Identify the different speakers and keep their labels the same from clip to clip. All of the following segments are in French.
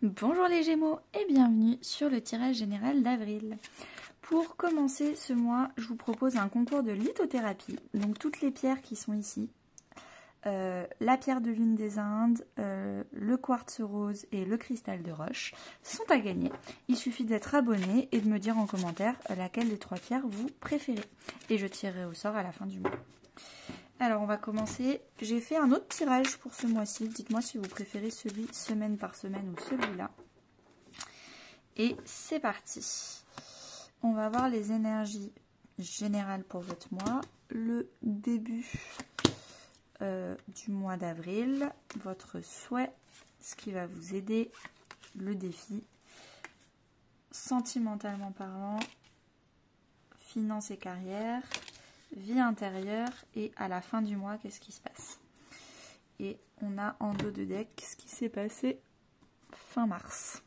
Speaker 1: Bonjour les Gémeaux et bienvenue sur le tirage général d'avril. Pour commencer ce mois, je vous propose un concours de lithothérapie. Donc toutes les pierres qui sont ici, la pierre de lune des Indes, le quartz rose et le cristal de roche sont à gagner. Il suffit d'être abonné et de me dire en commentaire laquelle des trois pierres vous préférez. Et je tirerai au sort à la fin du mois. Alors on va commencer, j'ai fait un autre tirage pour ce mois-ci, dites-moi si vous préférez celui semaine par semaine ou celui-là. Et c'est parti. On va voir les énergies générales pour votre mois, le début du mois d'avril, votre souhait, ce qui va vous aider, le défi, sentimentalement parlant, finances et carrière, vie intérieure et à la fin du mois, qu'est-ce qui se passe. Et on a en dos de deck ce qui s'est passé fin mars.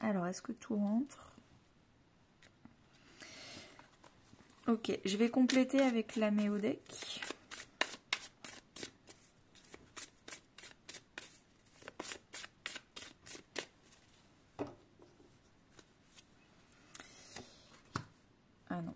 Speaker 1: Alors, est-ce que tout rentre? Ok, je vais compléter avec la Méo deck. Ah non.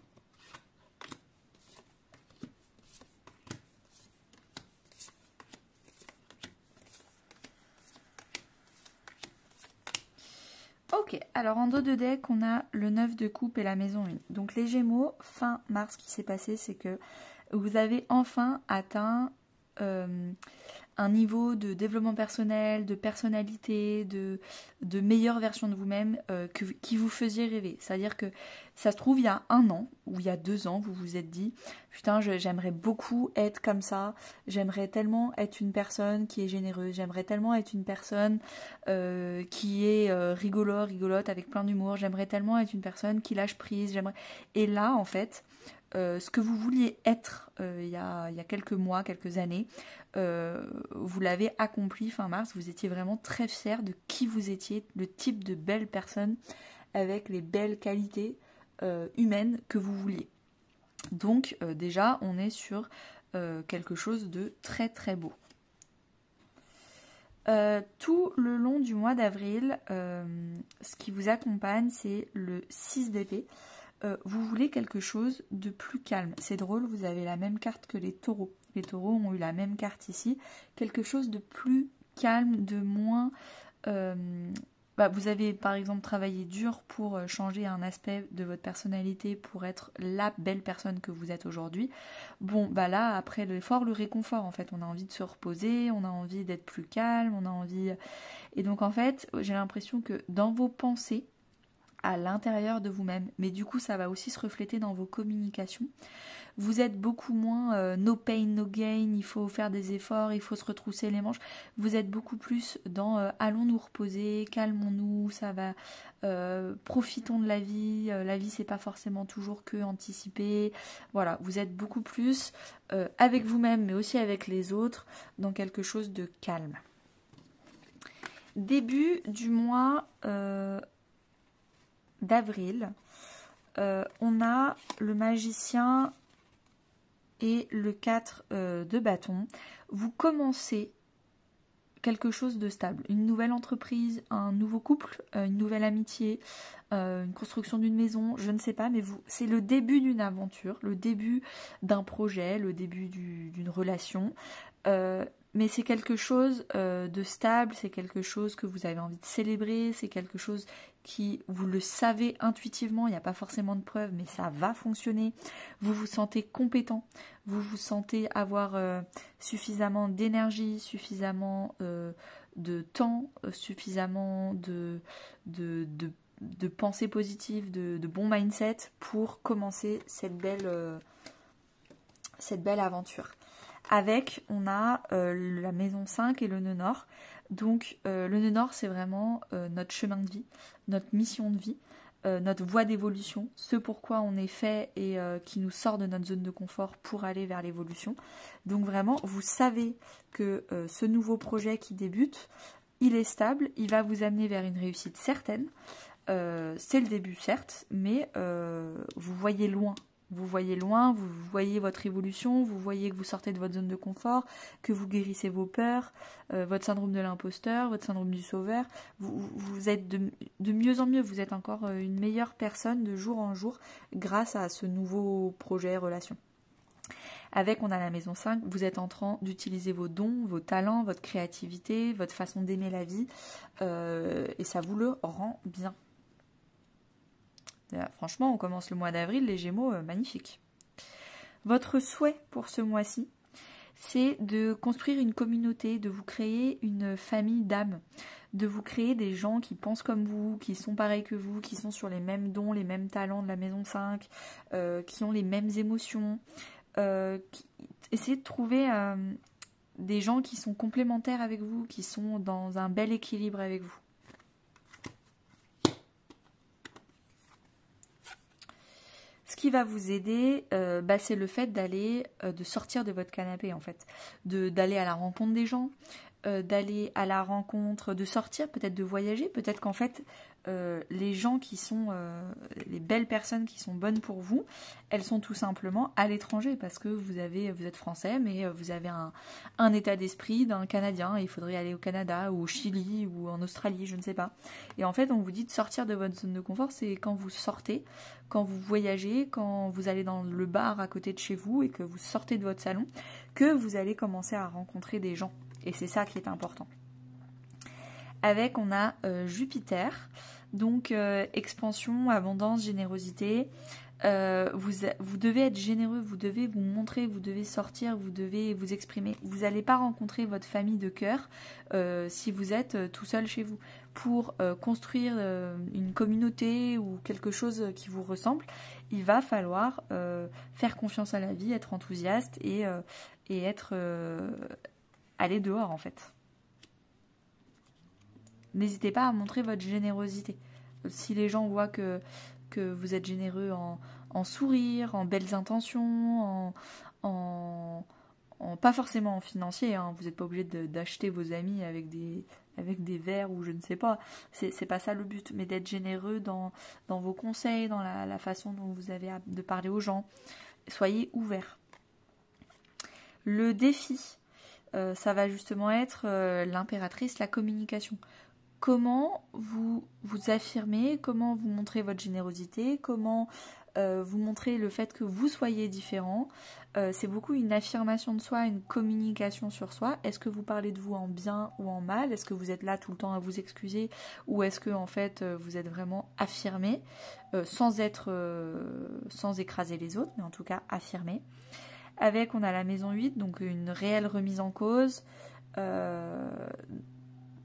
Speaker 1: Ok, alors en dos de deck, on a le 9 de coupe et la maison 1. Donc les Gémeaux, fin mars, ce qui s'est passé, c'est que vous avez enfin atteint un niveau de développement personnel, de personnalité, de meilleure version de vous-même qui vous faisiez rêver. C'est-à-dire que ça se trouve, il y a 1 an ou il y a 2 ans, vous vous êtes dit « Putain, j'aimerais beaucoup être comme ça, j'aimerais tellement être une personne qui est généreuse, j'aimerais tellement être une personne qui est rigolote, avec plein d'humour, j'aimerais tellement être une personne qui lâche prise, j'aimerais... » Et là, en fait... ce que vous vouliez être il y a quelques mois, quelques années, vous l'avez accompli fin mars, vous étiez vraiment très fiers de qui vous étiez, le type de belle personne avec les belles qualités humaines que vous vouliez. Donc déjà, on est sur quelque chose de très très beau. Tout le long du mois d'avril, ce qui vous accompagne, c'est le 6 d'épée. Vous voulez quelque chose de plus calme. C'est drôle, vous avez la même carte que les taureaux. Les taureaux ont eu la même carte ici. Quelque chose de plus calme, de moins... vous avez par exemple travaillé dur pour changer un aspect de votre personnalité pour être la belle personne que vous êtes aujourd'hui. Bon, là, après l'effort, le réconfort, en fait. On a envie de se reposer, on a envie d'être plus calme, on a envie... Et donc, en fait, j'ai l'impression que dans vos pensées, à l'intérieur de vous-même, mais du coup ça va aussi se refléter dans vos communications. Vous êtes beaucoup moins no pain, no gain, il faut faire des efforts, il faut se retrousser les manches. Vous êtes beaucoup plus dans allons nous reposer, calmons-nous, ça va, profitons de la vie c'est pas forcément toujours que anticiper. Voilà, vous êtes beaucoup plus avec vous-même, mais aussi avec les autres, dans quelque chose de calme. Début du mois d'avril, on a le magicien et le 4 de bâton. Vous commencez quelque chose de stable, une nouvelle entreprise, un nouveau couple, une nouvelle amitié, une construction d'une maison, je ne sais pas, mais c'est le début d'une aventure, le début d'un projet, le début d'une relation. Mais c'est quelque chose de stable, c'est quelque chose que vous avez envie de célébrer, c'est quelque chose qui, vous le savez intuitivement, il n'y a pas forcément de preuves, mais ça va fonctionner. Vous vous sentez compétent, vous vous sentez avoir suffisamment d'énergie, suffisamment de temps, suffisamment de pensée positive, de bon mindset pour commencer cette belle aventure. Avec, on a la maison 5 et le nœud nord. Donc, le nœud nord, c'est vraiment notre chemin de vie, notre mission de vie, notre voie d'évolution, ce pourquoi on est fait et qui nous sort de notre zone de confort pour aller vers l'évolution. Donc, vraiment, vous savez que ce nouveau projet qui débute, il est stable, il va vous amener vers une réussite certaine. C'est le début, certes, mais vous voyez loin Vous voyez loin, vous voyez votre évolution, vous voyez que vous sortez de votre zone de confort, que vous guérissez vos peurs, votre syndrome de l'imposteur, votre syndrome du sauveur. Vous êtes de mieux en mieux, vous êtes encore une meilleure personne de jour en jour grâce à ce nouveau projet relation. Avec, on a la maison 5, vous êtes en train d'utiliser vos dons, vos talents, votre créativité, votre façon d'aimer la vie, et ça vous le rend bien. Franchement, on commence le mois d'avril, les Gémeaux, magnifique. Votre souhait pour ce mois-ci, c'est de construire une communauté, de vous créer une famille d'âmes, de vous créer des gens qui pensent comme vous, qui sont pareils que vous, qui sont sur les mêmes dons, les mêmes talents de la maison 5, qui ont les mêmes émotions. Essayez de trouver des gens qui sont complémentaires avec vous, qui sont dans un bel équilibre avec vous. Ce qui va vous aider, c'est le fait de sortir de votre canapé en fait, d'aller à la rencontre des gens, d'aller à la rencontre, de sortir, peut-être de voyager, peut-être qu'en fait les gens qui sont, les belles personnes qui sont bonnes pour vous, elles sont tout simplement à l'étranger parce que vous êtes français mais vous avez un état d'esprit d'un Canadien et il faudrait aller au Canada ou au Chili ou en Australie, je ne sais pas. Et en fait on vous dit de sortir de votre zone de confort, c'est quand vous sortez, quand vous voyagez, quand vous allez dans le bar à côté de chez vous et que vous sortez de votre salon, que vous allez commencer à rencontrer des gens. Et c'est ça qui est important. Avec, on a Jupiter, donc expansion, abondance, générosité. Vous devez être généreux, vous devez vous montrer, vous devez sortir, vous devez vous exprimer. Vous n'allez pas rencontrer votre famille de cœur si vous êtes tout seul chez vous. Pour construire une communauté ou quelque chose qui vous ressemble, il va falloir faire confiance à la vie, être enthousiaste et être aller dehors en fait. N'hésitez pas à montrer votre générosité. Si les gens voient que vous êtes généreux en sourire, en belles intentions, pas forcément en financier, hein, vous n'êtes pas obligé d'acheter vos amis avec des verres ou je ne sais pas, c'est pas ça le but, mais d'être généreux dans vos conseils, dans la façon dont vous avez de parler aux gens. Soyez ouverts. Le défi, ça va justement être l'impératrice, la communication. Comment vous affirmez, comment vous montrez votre générosité, comment vous montrez le fait que vous soyez différent. C'est beaucoup une affirmation de soi, une communication sur soi. Est-ce que vous parlez de vous en bien ou en mal? Est-ce que vous êtes là tout le temps à vous excuser? Ou est-ce que en fait vous êtes vraiment affirmé sans écraser les autres, mais en tout cas affirmé. Avec, on a la maison 8, donc une réelle remise en cause.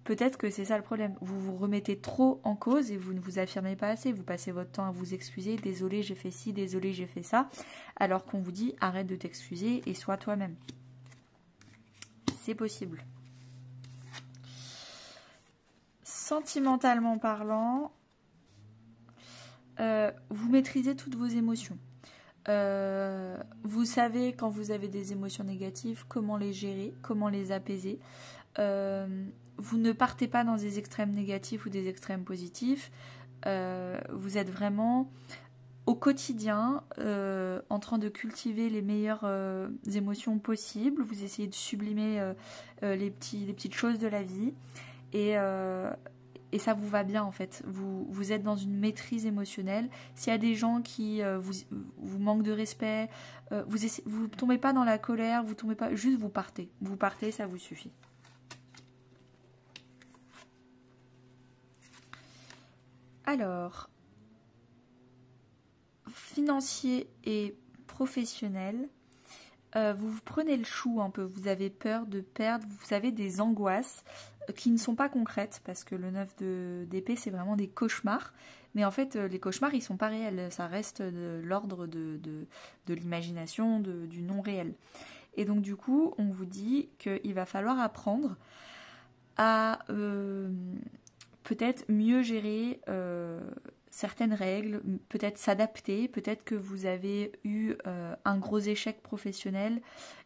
Speaker 1: Peut-être que c'est ça le problème. Vous vous remettez trop en cause et vous ne vous affirmez pas assez. Vous passez votre temps à vous excuser. Désolé, j'ai fait ci, désolé, j'ai fait ça. Alors qu'on vous dit, arrête de t'excuser et sois toi-même. C'est possible. Sentimentalement parlant, vous maîtrisez toutes vos émotions. Vous savez quand vous avez des émotions négatives, comment les gérer, comment les apaiser. Vous ne partez pas dans des extrêmes négatifs ou des extrêmes positifs. Vous êtes vraiment au quotidien en train de cultiver les meilleures émotions possibles. Vous essayez de sublimer les petites choses de la vie. Et ça vous va bien en fait. Vous êtes dans une maîtrise émotionnelle. S'il y a des gens qui vous manquent de respect, vous tombez pas dans la colère, vous tombez pas, juste vous partez. Vous partez, ça vous suffit. Alors, financier et professionnel, vous prenez le chou un peu, vous avez peur de perdre, vous avez des angoisses qui ne sont pas concrètes, parce que le 9 d'épée, c'est vraiment des cauchemars, mais en fait, les cauchemars, ils sont pas réels, ça reste de l'ordre de l'imagination, du non réel. Et donc, du coup, on vous dit qu'il va falloir apprendre à peut-être mieux gérer certaines règles, peut-être s'adapter, peut-être que vous avez eu un gros échec professionnel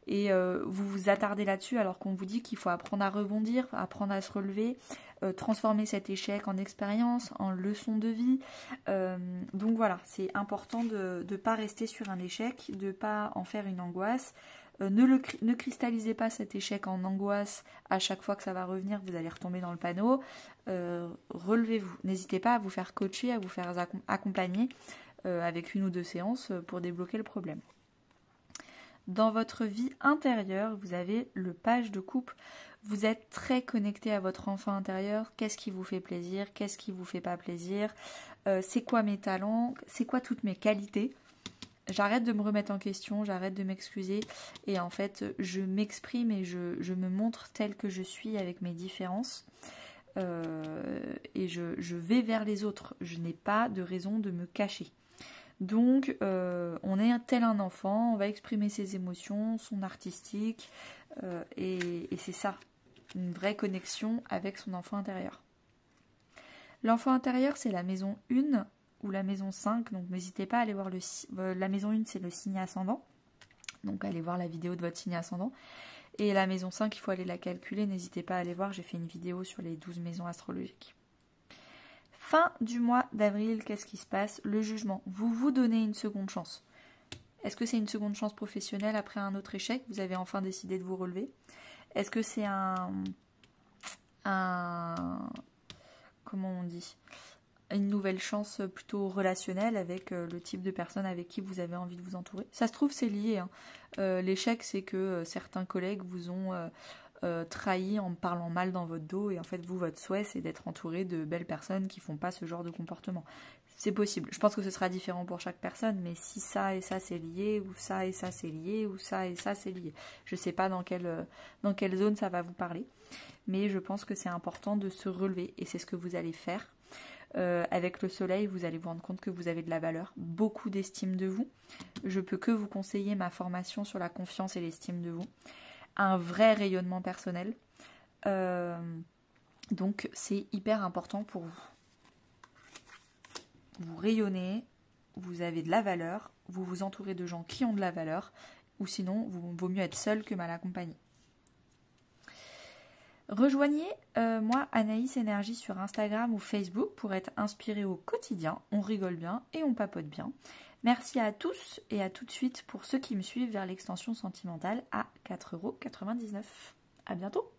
Speaker 1: et vous vous attardez là-dessus alors qu'on vous dit qu'il faut apprendre à rebondir, apprendre à se relever, transformer cet échec en expérience, en leçon de vie. Donc voilà, c'est important de ne pas rester sur un échec, de ne pas en faire une angoisse. Ne cristallisez pas cet échec en angoisse à chaque fois que ça va revenir, vous allez retomber dans le panneau. Relevez-vous. N'hésitez pas à vous faire coacher, à vous faire accompagner avec 1 ou 2 séances pour débloquer le problème. Dans votre vie intérieure, vous avez le page de coupe. Vous êtes très connecté à votre enfant intérieur. Qu'est-ce qui vous fait plaisir? Qu'est-ce qui vous fait pas plaisir? C'est quoi mes talents? C'est quoi toutes mes qualités? J'arrête de me remettre en question, j'arrête de m'excuser. Et en fait, je m'exprime et je me montre telle que je suis avec mes différences. Et je vais vers les autres. Je n'ai pas de raison de me cacher. Donc, on est tel un enfant, on va exprimer ses émotions, son artistique, et c'est ça, une vraie connexion avec son enfant intérieur. L'enfant intérieur, c'est la maison 1 ou la maison 5, donc n'hésitez pas à aller voir la maison 1, c'est le signe ascendant, donc allez voir la vidéo de votre signe ascendant. Et la maison 5, il faut aller la calculer, n'hésitez pas à aller voir, j'ai fait une vidéo sur les 12 maisons astrologiques. Fin du mois d'avril, qu'est-ce qui se passe? Le jugement. Vous vous donnez une seconde chance. Est-ce que c'est une seconde chance professionnelle après un autre échec? Vous avez enfin décidé de vous relever. Est-ce que c'est comment on dit? Une nouvelle chance plutôt relationnelle avec le type de personne avec qui vous avez envie de vous entourer? Ça se trouve, c'est lié. L'échec, c'est que certains collègues vous ont trahi en parlant mal dans votre dos, et en fait, vous, votre souhait, c'est d'être entouré de belles personnes qui font pas ce genre de comportement. C'est possible. Je pense que ce sera différent pour chaque personne, mais si ça et ça c'est lié, ou ça et ça c'est lié, ou ça et ça c'est lié. Je sais pas dans quelle zone ça va vous parler, mais je pense que c'est important de se relever, et c'est ce que vous allez faire. Avec le soleil, vous allez vous rendre compte que vous avez de la valeur, beaucoup d'estime de vous. Je peux que vous conseiller ma formation sur la confiance et l'estime de vous. Un vrai rayonnement personnel. Donc c'est hyper important pour vous. Vous rayonnez, vous avez de la valeur, vous vous entourez de gens qui ont de la valeur, ou sinon, vaut mieux être seul que mal accompagné. Rejoignez moi Anaïs Énergie sur Instagram ou Facebook pour être inspiré au quotidien. On rigole bien et on papote bien. Merci à tous et à tout de suite pour ceux qui me suivent vers l'extension sentimentale à 4,99 €. À bientôt!